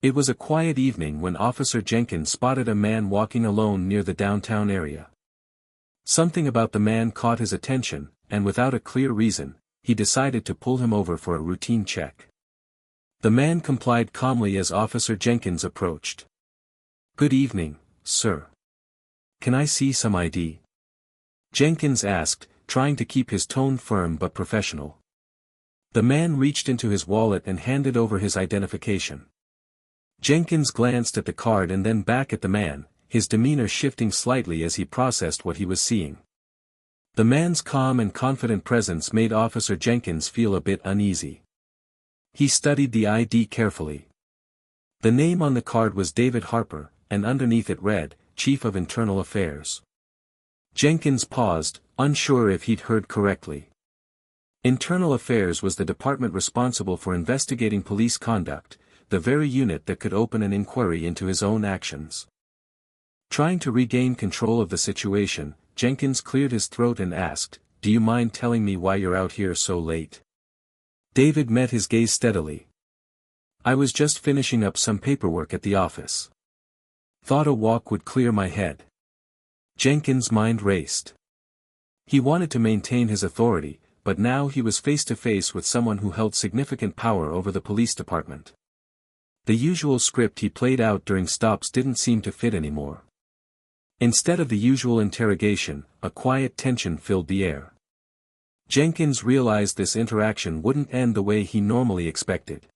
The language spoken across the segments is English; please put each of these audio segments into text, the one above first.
It was a quiet evening when Officer Jenkins spotted a man walking alone near the downtown area. Something about the man caught his attention, and without a clear reason, he decided to pull him over for a routine check. The man complied calmly as Officer Jenkins approached. "Good evening, sir. Can I see some ID?" Jenkins asked, trying to keep his tone firm but professional. The man reached into his wallet and handed over his identification. Jenkins glanced at the card and then back at the man, his demeanor shifting slightly as he processed what he was seeing. The man's calm and confident presence made Officer Jenkins feel a bit uneasy. He studied the ID carefully. The name on the card was David Harper, and underneath it read, Chief of Internal Affairs. Jenkins paused, unsure if he'd heard correctly. Internal Affairs was the department responsible for investigating police conduct, the very unit that could open an inquiry into his own actions. Trying to regain control of the situation, Jenkins cleared his throat and asked, "Do you mind telling me why you're out here so late?" David met his gaze steadily. "I was just finishing up some paperwork at the office. Thought a walk would clear my head." Jenkins' mind raced. He wanted to maintain his authority, but now he was face to face with someone who held significant power over the police department. The usual script he played out during stops didn't seem to fit anymore. Instead of the usual interrogation, a quiet tension filled the air. Jenkins realized this interaction wouldn't end the way he normally expected.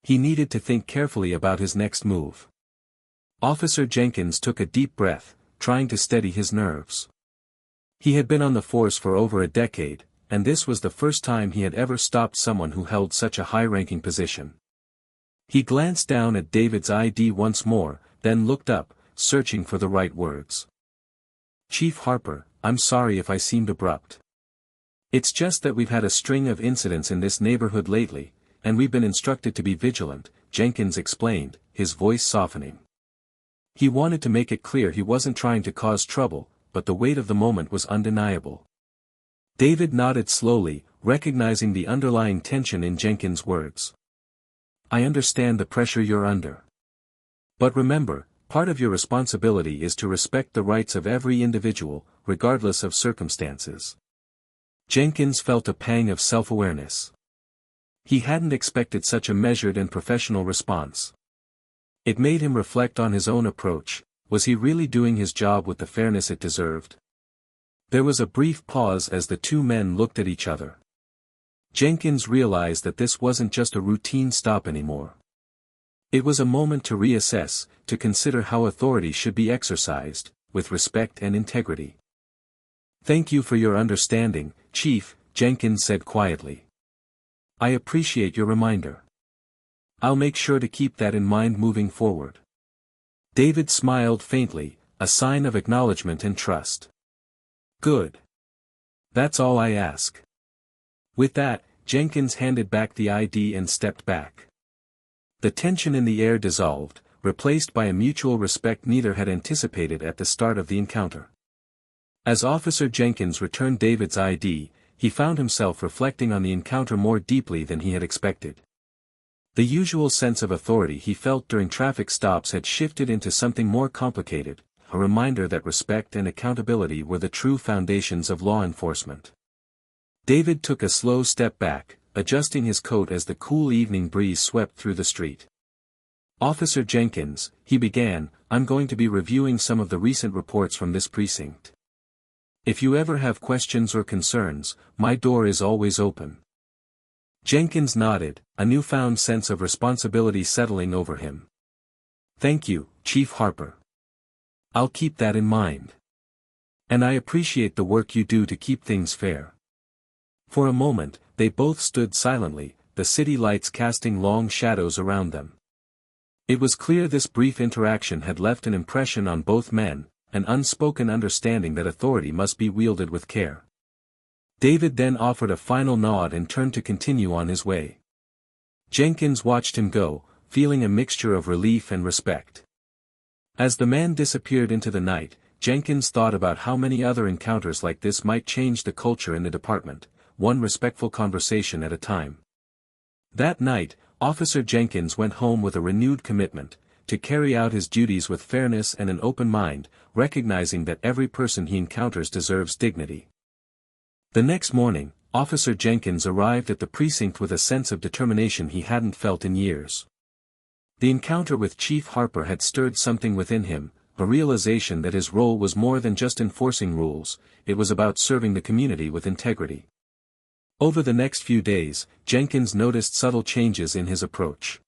He needed to think carefully about his next move. Officer Jenkins took a deep breath, trying to steady his nerves. He had been on the force for over a decade, and this was the first time he had ever stopped someone who held such a high-ranking position. He glanced down at David's ID once more, then looked up, searching for the right words. "Chief Harper, I'm sorry if I seemed abrupt. It's just that we've had a string of incidents in this neighborhood lately, and we've been instructed to be vigilant," Jenkins explained, his voice softening. He wanted to make it clear he wasn't trying to cause trouble, but the weight of the moment was undeniable. David nodded slowly, recognizing the underlying tension in Jenkins' words. "I understand the pressure you're under. But remember, part of your responsibility is to respect the rights of every individual, regardless of circumstances." Jenkins felt a pang of self-awareness. He hadn't expected such a measured and professional response. It made him reflect on his own approach. Was he really doing his job with the fairness it deserved? There was a brief pause as the two men looked at each other. Jenkins realized that this wasn't just a routine stop anymore. It was a moment to reassess, to consider how authority should be exercised, with respect and integrity. "Thank you for your understanding, Chief," Jenkins said quietly. "I appreciate your reminder. I'll make sure to keep that in mind moving forward." David smiled faintly, a sign of acknowledgement and trust. "Good. That's all I ask." With that, Jenkins handed back the ID and stepped back. The tension in the air dissolved, replaced by a mutual respect neither had anticipated at the start of the encounter. As Officer Jenkins returned David's ID, he found himself reflecting on the encounter more deeply than he had expected. The usual sense of authority he felt during traffic stops had shifted into something more complicated, a reminder that respect and accountability were the true foundations of law enforcement. David took a slow step back, adjusting his coat as the cool evening breeze swept through the street. "Officer Jenkins," he began, "I'm going to be reviewing some of the recent reports from this precinct. If you ever have questions or concerns, my door is always open." Jenkins nodded, a newfound sense of responsibility settling over him. "Thank you, Chief Harper. I'll keep that in mind. And I appreciate the work you do to keep things fair." For a moment, they both stood silently, the city lights casting long shadows around them. It was clear this brief interaction had left an impression on both men, an unspoken understanding that authority must be wielded with care. David then offered a final nod and turned to continue on his way. Jenkins watched him go, feeling a mixture of relief and respect. As the man disappeared into the night, Jenkins thought about how many other encounters like this might change the culture in the department, one respectful conversation at a time. That night, Officer Jenkins went home with a renewed commitment to carry out his duties with fairness and an open mind, recognizing that every person he encounters deserves dignity. The next morning, Officer Jenkins arrived at the precinct with a sense of determination he hadn't felt in years. The encounter with Chief Harper had stirred something within him, a realization that his role was more than just enforcing rules, it was about serving the community with integrity. Over the next few days, Jenkins noticed subtle changes in his approach.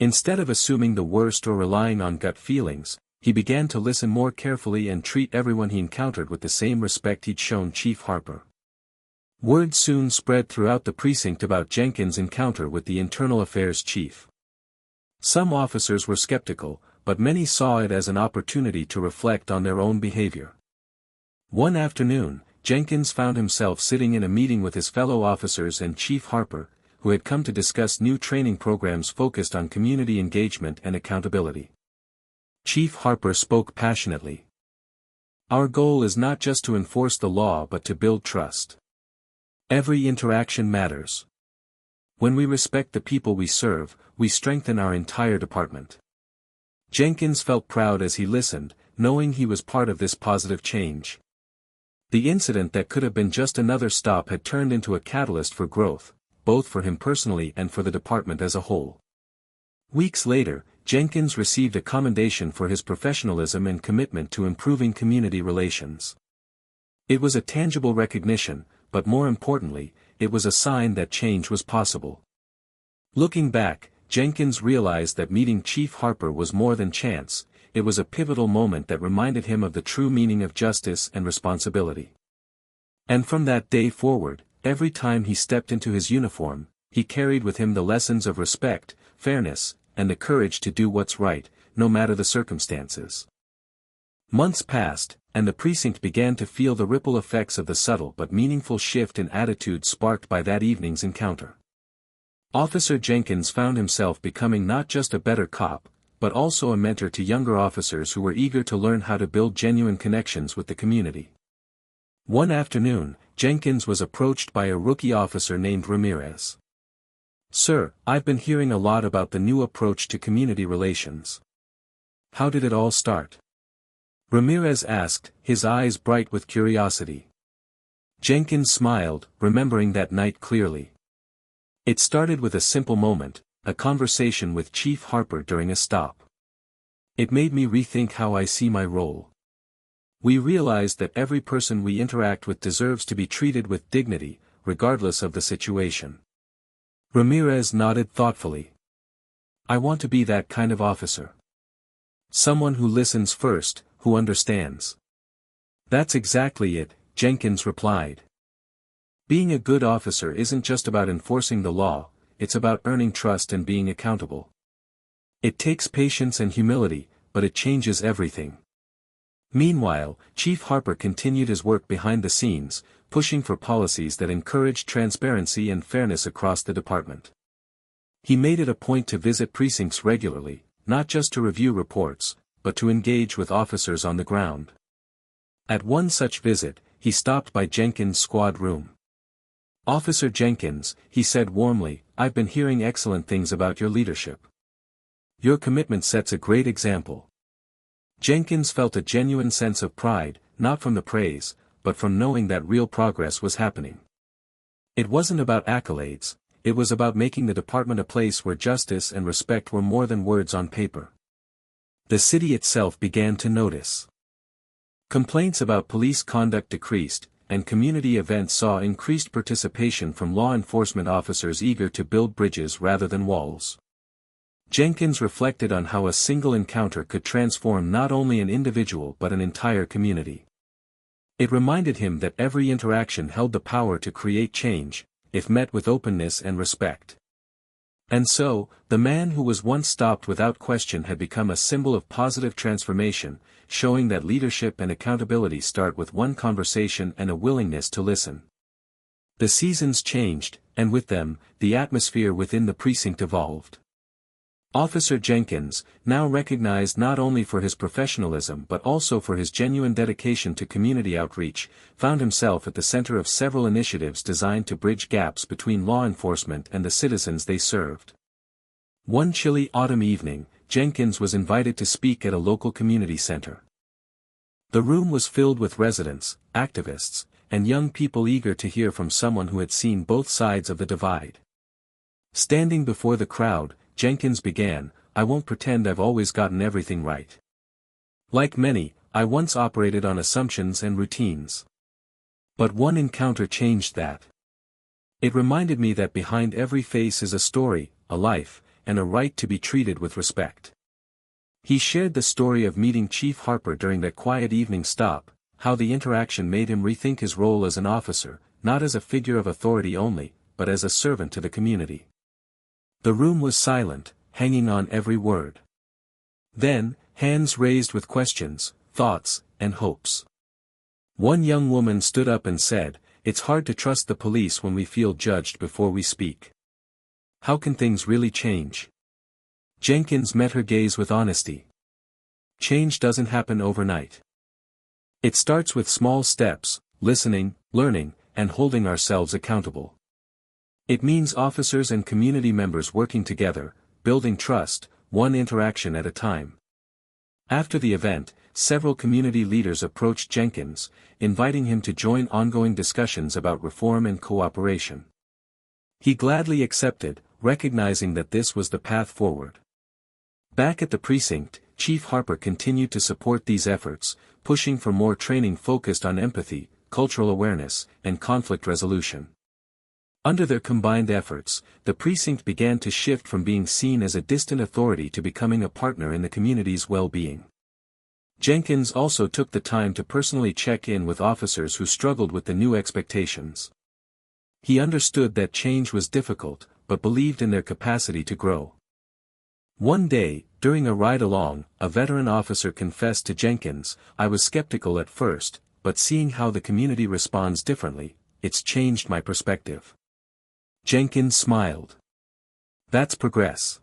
Instead of assuming the worst or relying on gut feelings, he began to listen more carefully and treat everyone he encountered with the same respect he'd shown Chief Harper. Word soon spread throughout the precinct about Jenkins' encounter with the Internal Affairs Chief. Some officers were skeptical, but many saw it as an opportunity to reflect on their own behavior. One afternoon, Jenkins found himself sitting in a meeting with his fellow officers and Chief Harper, who had come to discuss new training programs focused on community engagement and accountability. Chief Harper spoke passionately. "Our goal is not just to enforce the law but to build trust. Every interaction matters. When we respect the people we serve, we strengthen our entire department." Jenkins felt proud as he listened, knowing he was part of this positive change. The incident that could have been just another stop had turned into a catalyst for growth, both for him personally and for the department as a whole. Weeks later, Jenkins received a commendation for his professionalism and commitment to improving community relations. It was a tangible recognition, but more importantly, it was a sign that change was possible. Looking back, Jenkins realized that meeting Chief Harper was more than chance, it was a pivotal moment that reminded him of the true meaning of justice and responsibility. And from that day forward, every time he stepped into his uniform, he carried with him the lessons of respect, fairness, and the courage to do what's right, no matter the circumstances. Months passed, and the precinct began to feel the ripple effects of the subtle but meaningful shift in attitude sparked by that evening's encounter. Officer Jenkins found himself becoming not just a better cop, but also a mentor to younger officers who were eager to learn how to build genuine connections with the community. One afternoon, Jenkins was approached by a rookie officer named Ramirez. "Sir, I've been hearing a lot about the new approach to community relations. How did it all start?" Ramirez asked, his eyes bright with curiosity. Jenkins smiled, remembering that night clearly. "It started with a simple moment, a conversation with Chief Harper during a stop. It made me rethink how I see my role. We realized that every person we interact with deserves to be treated with dignity, regardless of the situation." Ramirez nodded thoughtfully. "I want to be that kind of officer. Someone who listens first, who understands." "That's exactly it," Jenkins replied. "Being a good officer isn't just about enforcing the law, it's about earning trust and being accountable. It takes patience and humility, but it changes everything." Meanwhile, Chief Harper continued his work behind the scenes, pushing for policies that encouraged transparency and fairness across the department. He made it a point to visit precincts regularly, not just to review reports, but to engage with officers on the ground. At one such visit, he stopped by Jenkins' squad room. "Officer Jenkins," he said warmly, "I've been hearing excellent things about your leadership. Your commitment sets a great example." Jenkins felt a genuine sense of pride, not from the praise, but from knowing that real progress was happening. It wasn't about accolades, it was about making the department a place where justice and respect were more than words on paper. The city itself began to notice. Complaints about police conduct decreased, and community events saw increased participation from law enforcement officers eager to build bridges rather than walls. Jenkins reflected on how a single encounter could transform not only an individual but an entire community. It reminded him that every interaction held the power to create change, if met with openness and respect. And so, the man who was once stopped without question had become a symbol of positive transformation, showing that leadership and accountability start with one conversation and a willingness to listen. The seasons changed, and with them, the atmosphere within the precinct evolved. Officer Jenkins, now recognized not only for his professionalism but also for his genuine dedication to community outreach, found himself at the center of several initiatives designed to bridge gaps between law enforcement and the citizens they served. One chilly autumn evening, Jenkins was invited to speak at a local community center. The room was filled with residents, activists, and young people eager to hear from someone who had seen both sides of the divide. Standing before the crowd, Jenkins began, "I won't pretend I've always gotten everything right. Like many, I once operated on assumptions and routines. But one encounter changed that. It reminded me that behind every face is a story, a life, and a right to be treated with respect." He shared the story of meeting Chief Harper during that quiet evening stop, how the interaction made him rethink his role as an officer, not as a figure of authority only, but as a servant to the community. The room was silent, hanging on every word. Then, hands raised with questions, thoughts, and hopes. One young woman stood up and said, "It's hard to trust the police when we feel judged before we speak. How can things really change?" Jenkins met her gaze with honesty. Change doesn't happen overnight. It starts with small steps, listening, learning, and holding ourselves accountable. It means officers and community members working together, building trust, one interaction at a time. After the event, several community leaders approached Jenkins, inviting him to join ongoing discussions about reform and cooperation. He gladly accepted, recognizing that this was the path forward. Back at the precinct, Chief Harper continued to support these efforts, pushing for more training focused on empathy, cultural awareness, and conflict resolution. Under their combined efforts, the precinct began to shift from being seen as a distant authority to becoming a partner in the community's well-being. Jenkins also took the time to personally check in with officers who struggled with the new expectations. He understood that change was difficult, but believed in their capacity to grow. One day, during a ride-along, a veteran officer confessed to Jenkins, "I was skeptical at first, but seeing how the community responds differently, it's changed my perspective." Jenkins smiled. That's progress.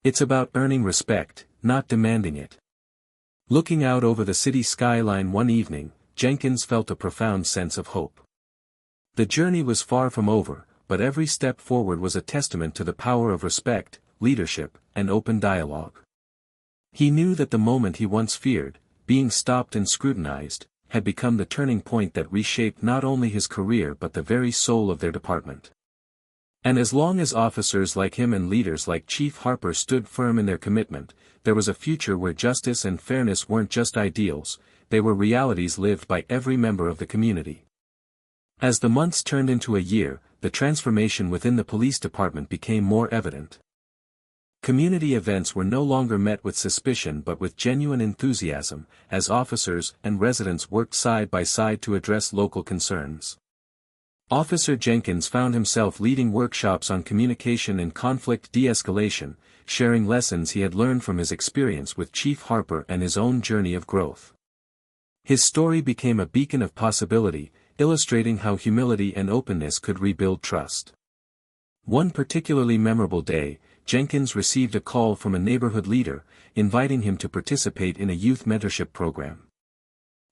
It's about earning respect, not demanding it. Looking out over the city skyline one evening, Jenkins felt a profound sense of hope. The journey was far from over, but every step forward was a testament to the power of respect, leadership, and open dialogue. He knew that the moment he once feared, being stopped and scrutinized, had become the turning point that reshaped not only his career but the very soul of their department. And as long as officers like him and leaders like Chief Harper stood firm in their commitment, there was a future where justice and fairness weren't just ideals, they were realities lived by every member of the community. As the months turned into a year, the transformation within the police department became more evident. Community events were no longer met with suspicion but with genuine enthusiasm, as officers and residents worked side by side to address local concerns. Officer Jenkins found himself leading workshops on communication and conflict de-escalation, sharing lessons he had learned from his experience with Chief Harper and his own journey of growth. His story became a beacon of possibility, illustrating how humility and openness could rebuild trust. One particularly memorable day, Jenkins received a call from a neighborhood leader, inviting him to participate in a youth mentorship program.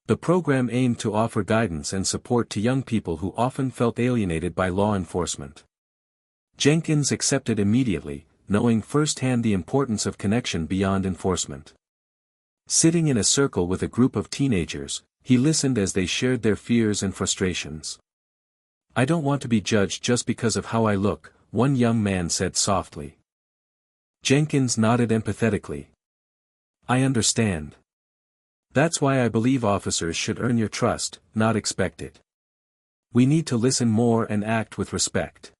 The program aimed to offer guidance and support to young people who often felt alienated by law enforcement. Jenkins accepted immediately, knowing firsthand the importance of connection beyond enforcement. Sitting in a circle with a group of teenagers, he listened as they shared their fears and frustrations. "I don't want to be judged just because of how I look," one young man said softly. Jenkins nodded empathetically. "I understand. That's why I believe officers should earn your trust, not expect it. We need to listen more and act with respect."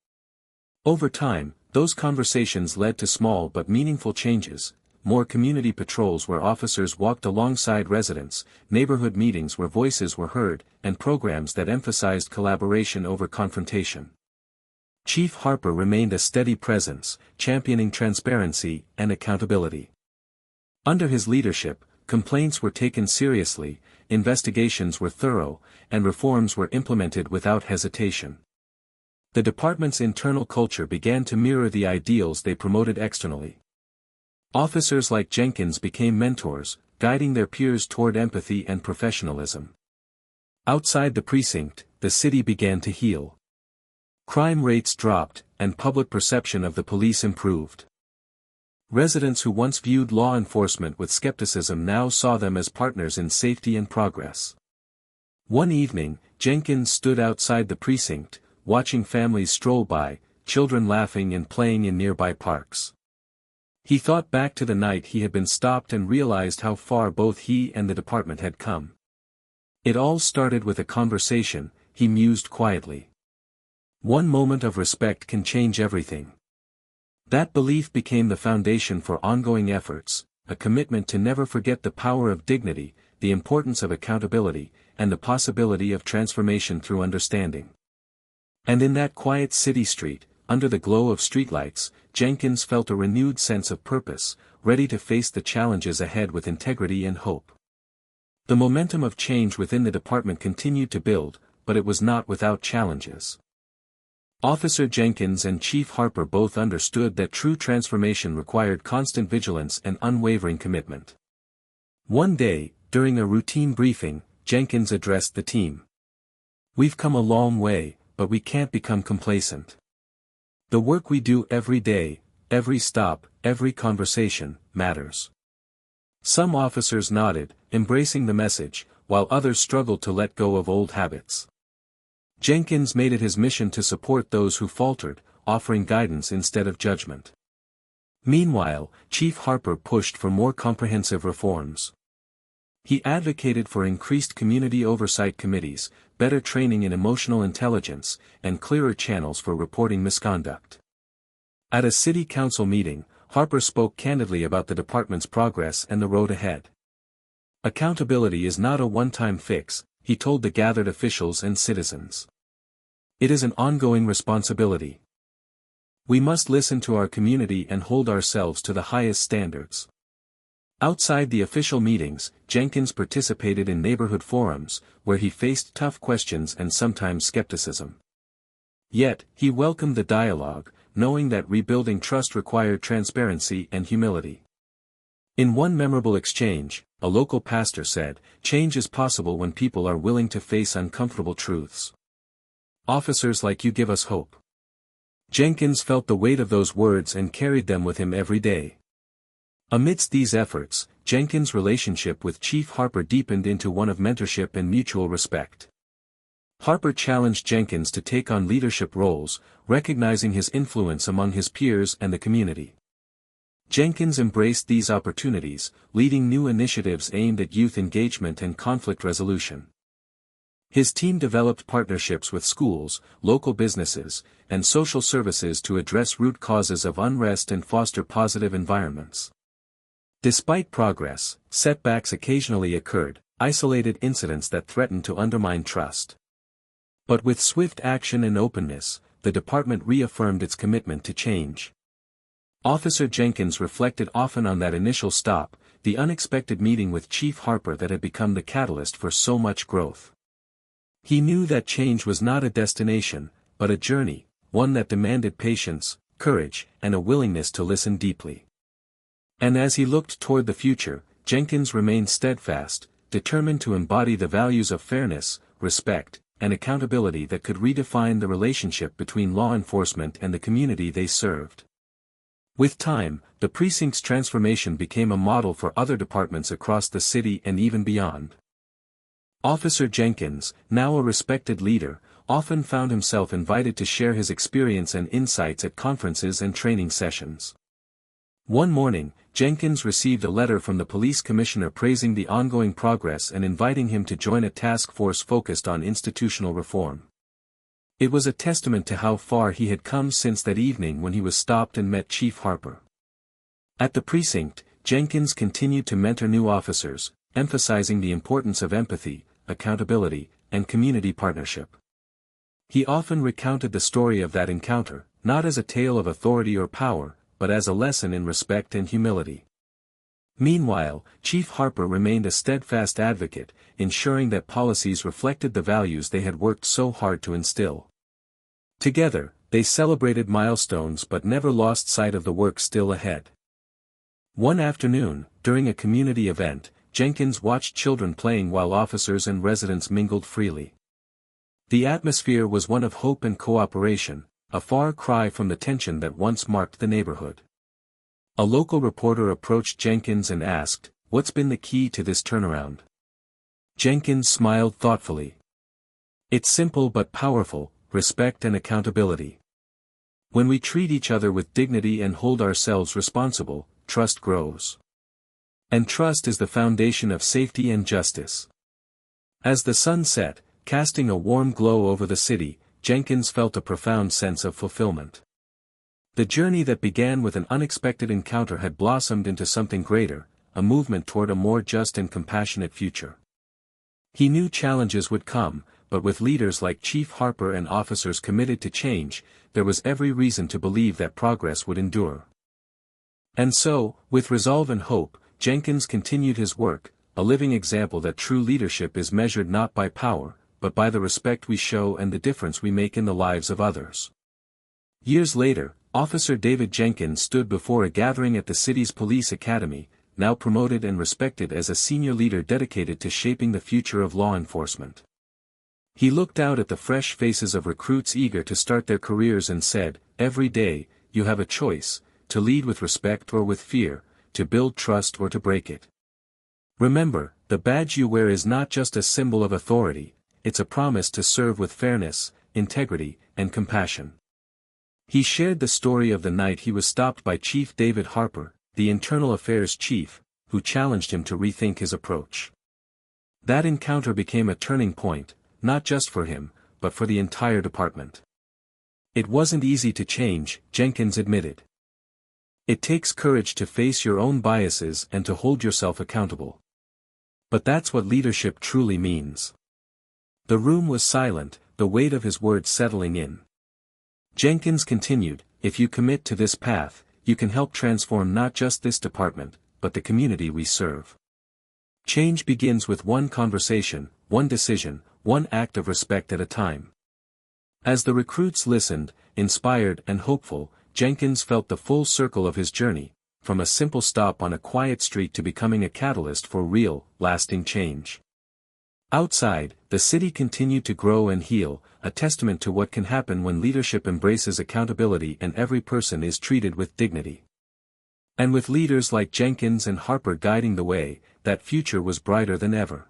Over time, those conversations led to small but meaningful changes: more community patrols where officers walked alongside residents, neighborhood meetings where voices were heard, and programs that emphasized collaboration over confrontation. Chief Harper remained a steady presence, championing transparency and accountability. Under his leadership, complaints were taken seriously, investigations were thorough, and reforms were implemented without hesitation. The department's internal culture began to mirror the ideals they promoted externally. Officers like Jenkins became mentors, guiding their peers toward empathy and professionalism. Outside the precinct, the city began to heal. Crime rates dropped, and public perception of the police improved. Residents who once viewed law enforcement with skepticism now saw them as partners in safety and progress. One evening, Jenkins stood outside the precinct, watching families stroll by, children laughing and playing in nearby parks. He thought back to the night he had been stopped and realized how far both he and the department had come. It all started with a conversation, he mused quietly. One moment of respect can change everything. That belief became the foundation for ongoing efforts, a commitment to never forget the power of dignity, the importance of accountability, and the possibility of transformation through understanding. And in that quiet city street, under the glow of streetlights, Jenkins felt a renewed sense of purpose, ready to face the challenges ahead with integrity and hope. The momentum of change within the department continued to build, but it was not without challenges. Officer Jenkins and Chief Harper both understood that true transformation required constant vigilance and unwavering commitment. One day, during a routine briefing, Jenkins addressed the team. "We've come a long way, but we can't become complacent. The work we do every day, every stop, every conversation, matters." Some officers nodded, embracing the message, while others struggled to let go of old habits. Jenkins made it his mission to support those who faltered, offering guidance instead of judgment. Meanwhile, Chief Harper pushed for more comprehensive reforms. He advocated for increased community oversight committees, better training in emotional intelligence, and clearer channels for reporting misconduct. At a city council meeting, Harper spoke candidly about the department's progress and the road ahead. "Accountability is not a one-time fix," he told the gathered officials and citizens. "It is an ongoing responsibility. We must listen to our community and hold ourselves to the highest standards." Outside the official meetings, Jenkins participated in neighborhood forums, where he faced tough questions and sometimes skepticism. Yet, he welcomed the dialogue, knowing that rebuilding trust required transparency and humility. In one memorable exchange, a local pastor said, "Change is possible when people are willing to face uncomfortable truths. Officers like you give us hope." Jenkins felt the weight of those words and carried them with him every day. Amidst these efforts, Jenkins' relationship with Chief Harper deepened into one of mentorship and mutual respect. Harper challenged Jenkins to take on leadership roles, recognizing his influence among his peers and the community. Jenkins embraced these opportunities, leading new initiatives aimed at youth engagement and conflict resolution. His team developed partnerships with schools, local businesses, and social services to address root causes of unrest and foster positive environments. Despite progress, setbacks occasionally occurred, isolated incidents that threatened to undermine trust. But with swift action and openness, the department reaffirmed its commitment to change. Officer Jenkins reflected often on that initial stop, the unexpected meeting with Chief Harper that had become the catalyst for so much growth. He knew that change was not a destination, but a journey, one that demanded patience, courage, and a willingness to listen deeply. And as he looked toward the future, Jenkins remained steadfast, determined to embody the values of fairness, respect, and accountability that could redefine the relationship between law enforcement and the community they served. With time, the precinct's transformation became a model for other departments across the city and even beyond. Officer Jenkins, now a respected leader, often found himself invited to share his experience and insights at conferences and training sessions. One morning, Jenkins received a letter from the police commissioner praising the ongoing progress and inviting him to join a task force focused on institutional reform. It was a testament to how far he had come since that evening when he was stopped and met Chief Harper. At the precinct, Jenkins continued to mentor new officers, emphasizing the importance of empathy, accountability, and community partnership. He often recounted the story of that encounter, not as a tale of authority or power, but as a lesson in respect and humility. Meanwhile, Chief Harper remained a steadfast advocate, ensuring that policies reflected the values they had worked so hard to instill. Together, they celebrated milestones but never lost sight of the work still ahead. One afternoon, during a community event, Jenkins watched children playing while officers and residents mingled freely. The atmosphere was one of hope and cooperation, a far cry from the tension that once marked the neighborhood. A local reporter approached Jenkins and asked, "What's been the key to this turnaround?" Jenkins smiled thoughtfully. "It's simple but powerful: respect and accountability. When we treat each other with dignity and hold ourselves responsible, trust grows. And trust is the foundation of safety and justice." As the sun set, casting a warm glow over the city, Jenkins felt a profound sense of fulfillment. The journey that began with an unexpected encounter had blossomed into something greater, a movement toward a more just and compassionate future. He knew challenges would come, but with leaders like Chief Harper and officers committed to change, there was every reason to believe that progress would endure. And so, with resolve and hope, Jenkins continued his work, a living example that true leadership is measured not by power, but by the respect we show and the difference we make in the lives of others. Years later, Officer David Jenkins stood before a gathering at the city's police academy, now promoted and respected as a senior leader dedicated to shaping the future of law enforcement. He looked out at the fresh faces of recruits eager to start their careers and said, "Every day, you have a choice: to lead with respect or with fear, to build trust or to break it. Remember, the badge you wear is not just a symbol of authority, it's a promise to serve with fairness, integrity, and compassion." He shared the story of the night he was stopped by Chief David Harper, the Internal Affairs Chief, who challenged him to rethink his approach. That encounter became a turning point, not just for him, but for the entire department. "It wasn't easy to change," Jenkins admitted. "It takes courage to face your own biases and to hold yourself accountable. But that's what leadership truly means." The room was silent, the weight of his words settling in. Jenkins continued, "If you commit to this path, you can help transform not just this department, but the community we serve. Change begins with one conversation, one decision, one act of respect at a time." As the recruits listened, inspired and hopeful, Jenkins felt the full circle of his journey, from a simple stop on a quiet street to becoming a catalyst for real, lasting change. Outside, the city continued to grow and heal, a testament to what can happen when leadership embraces accountability and every person is treated with dignity. And with leaders like Jenkins and Harper guiding the way, that future was brighter than ever.